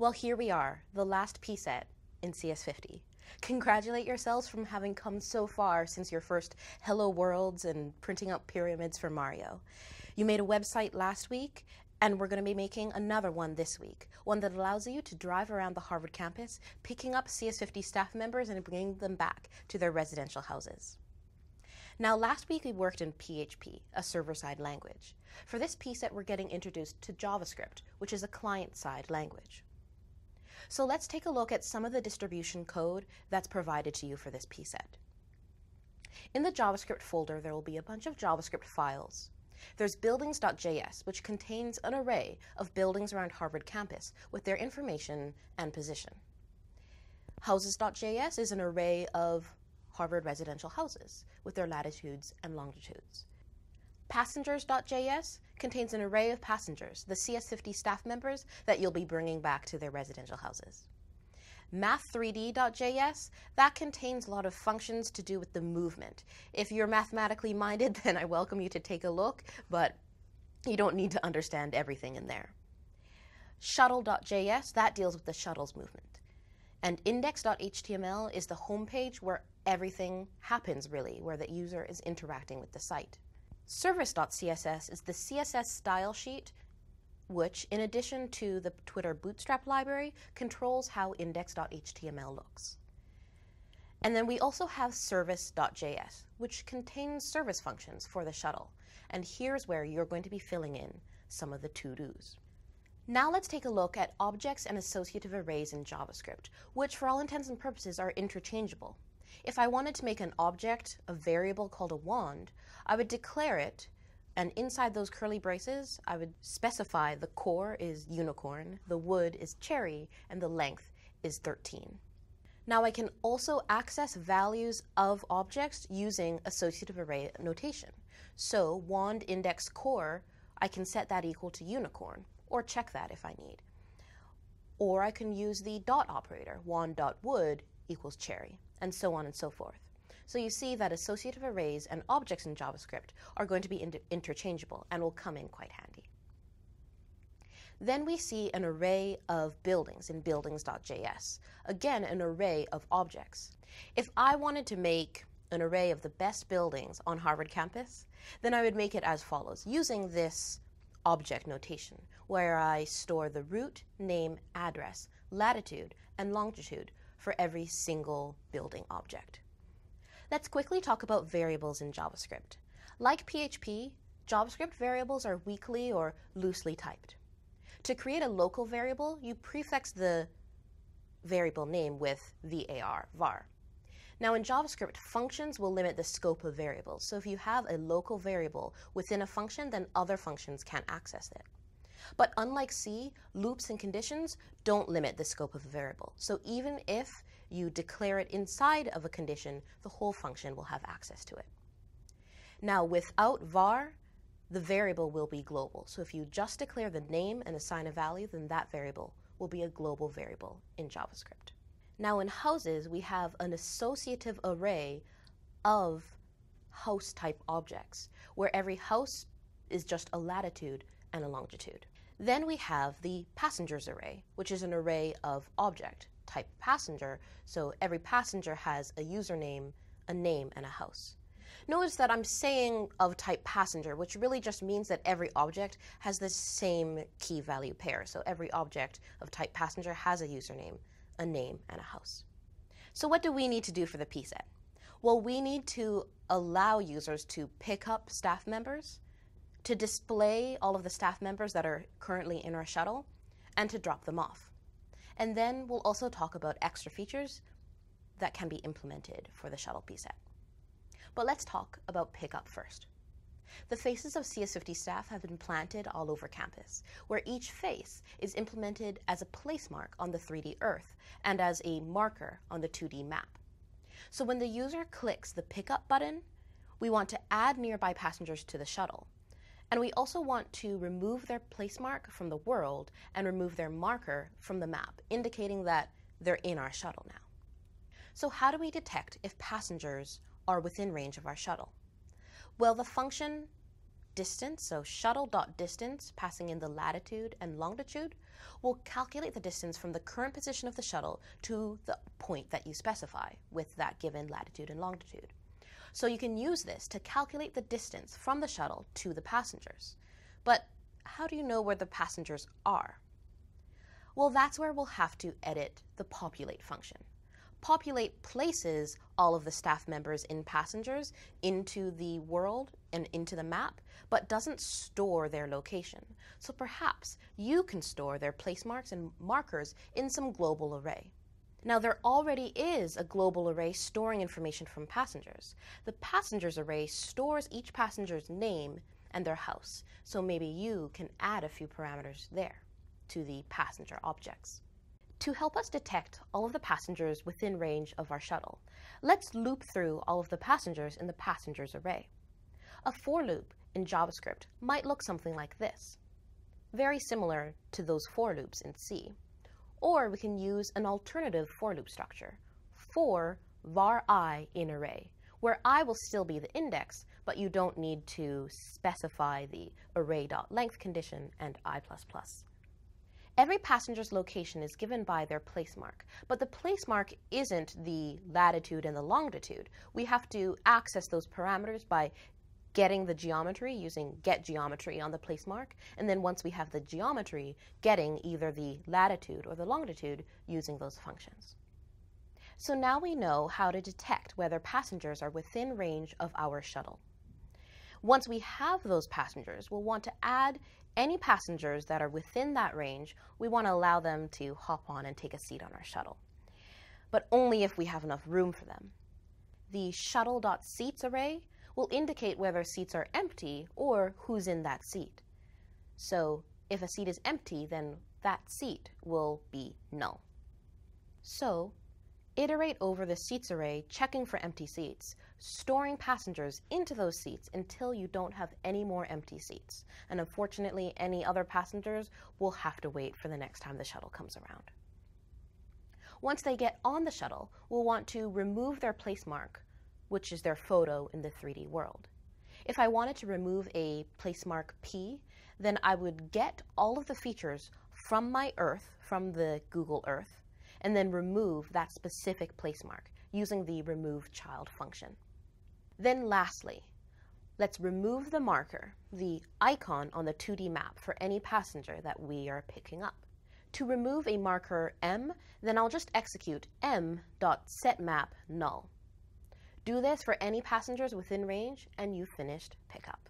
Well, here we are, the last pset in CS50. Congratulate yourselves from having come so far since your first Hello Worlds and printing out pyramids for Mario. You made a website last week, and we're going to be making another one this week, one that allows you to drive around the Harvard campus, picking up CS50 staff members and bringing them back to their residential houses. Now, last week we worked in PHP, a server-side language. For this pset, we're getting introduced to JavaScript, which is a client-side language. So let's take a look at some of the distribution code that's provided to you for this pset. In the JavaScript folder, there will be a bunch of JavaScript files. There's buildings.js, which contains an array of buildings around Harvard campus with their information and position. Houses.js is an array of Harvard residential houses with their latitudes and longitudes. Passengers.js contains an array of passengers, the CS50 staff members that you'll be bringing back to their residential houses. Math3D.js, that contains a lot of functions to do with the movement. If you're mathematically minded, then I welcome you to take a look, but you don't need to understand everything in there. Shuttle.js, that deals with the shuttle's movement. And index.html is the homepage where everything happens, really, where the user is interacting with the site. Service.css is the CSS style sheet, which, in addition to the Twitter Bootstrap library, controls how index.html looks. And then we also have service.js, which contains service functions for the shuttle. And here's where you're going to be filling in some of the to-dos. Now let's take a look at objects and associative arrays in JavaScript, which for all intents and purposes are interchangeable. If I wanted to make an object, a variable called a wand, I would declare it, and inside those curly braces, I would specify the core is unicorn, the wood is cherry, and the length is 13. Now I can also access values of objects using associative array notation. So wand index core, I can set that equal to unicorn, or check that if I need. Or I can use the dot operator, wand.wood equals cherry, and so on and so forth. So you see that associative arrays and objects in JavaScript are going to be interchangeable and will come in quite handy. Then we see an array of buildings in buildings.js. Again, an array of objects. If I wanted to make an array of the best buildings on Harvard campus, then I would make it as follows, using this object notation, where I store the root, name, address, latitude, and longitude for every single building object. Let's quickly talk about variables in JavaScript. Like PHP, JavaScript variables are weakly or loosely typed. To create a local variable, you prefix the variable name with var. Now in JavaScript, functions will limit the scope of variables. So if you have a local variable within a function, then other functions can't access it. But unlike C, loops and conditions don't limit the scope of a variable. So even if you declare it inside of a condition, the whole function will have access to it. Now without var, the variable will be global. So if you just declare the name and assign a value, then that variable will be a global variable in JavaScript. Now in houses, we have an associative array of house type objects, where every house is just a latitude and a longitude. Then we have the passengers array, which is an array of object type passenger, so every passenger has a username, a name, and a house. Notice that I'm saying of type passenger, which really just means that every object has the same key value pair. So every object of type passenger has a username, a name, and a house. So what do we need to do for the pset? Well, we need to allow users to pick up staff members, to display all of the staff members that are currently in our shuttle, and to drop them off. And then we'll also talk about extra features that can be implemented for the shuttle pset. But let's talk about pickup first. The faces of CS50 staff have been planted all over campus, where each face is implemented as a place mark on the 3D Earth and as a marker on the 2D map. So when the user clicks the pickup button, we want to add nearby passengers to the shuttle. And we also want to remove their place mark from the world and remove their marker from the map, indicating that they're in our shuttle now. So how do we detect if passengers are within range of our shuttle? Well, the function distance, so shuttle.distance, passing in the latitude and longitude, will calculate the distance from the current position of the shuttle to the point that you specify with that given latitude and longitude. So you can use this to calculate the distance from the shuttle to the passengers. But how do you know where the passengers are? Well, that's where we'll have to edit the populate function. Populate places all of the staff members in passengers into the world and into the map, but doesn't store their location. So perhaps you can store their place marks and markers in some global array. Now, there already is a global array storing information from passengers. The passengers array stores each passenger's name and their house, so maybe you can add a few parameters there to the passenger objects. To help us detect all of the passengers within range of our shuttle, let's loop through all of the passengers in the passengers array. A for loop in JavaScript might look something like this, very similar to those for loops in C. Or we can use an alternative for loop structure, for var I in array, where I will still be the index, but you don't need to specify the array.length condition and I++. Every passenger's location is given by their placemark, but the placemark isn't the latitude and the longitude. We have to access those parameters by getting the geometry using getGeometry on the placemark, and then once we have the geometry, getting either the latitude or the longitude using those functions. So now we know how to detect whether passengers are within range of our shuttle. Once we have those passengers, we'll want to add any passengers that are within that range. We want to allow them to hop on and take a seat on our shuttle, but only if we have enough room for them. The shuttle.seats array will indicate whether seats are empty or who's in that seat. So if a seat is empty, then that seat will be null. So iterate over the seats array, checking for empty seats, storing passengers into those seats until you don't have any more empty seats. And unfortunately, any other passengers will have to wait for the next time the shuttle comes around. Once they get on the shuttle, we'll want to remove their placemark, which is their photo in the 3D world. If I wanted to remove a placemark P, then I would get all of the features from my Earth, from the Google Earth, and then remove that specific placemark using the removeChild function. Then lastly, let's remove the marker, the icon on the 2D map for any passenger that we are picking up. To remove a marker M, then I'll just execute m.setMapNull. Do this for any passengers within range, and you've finished pickup.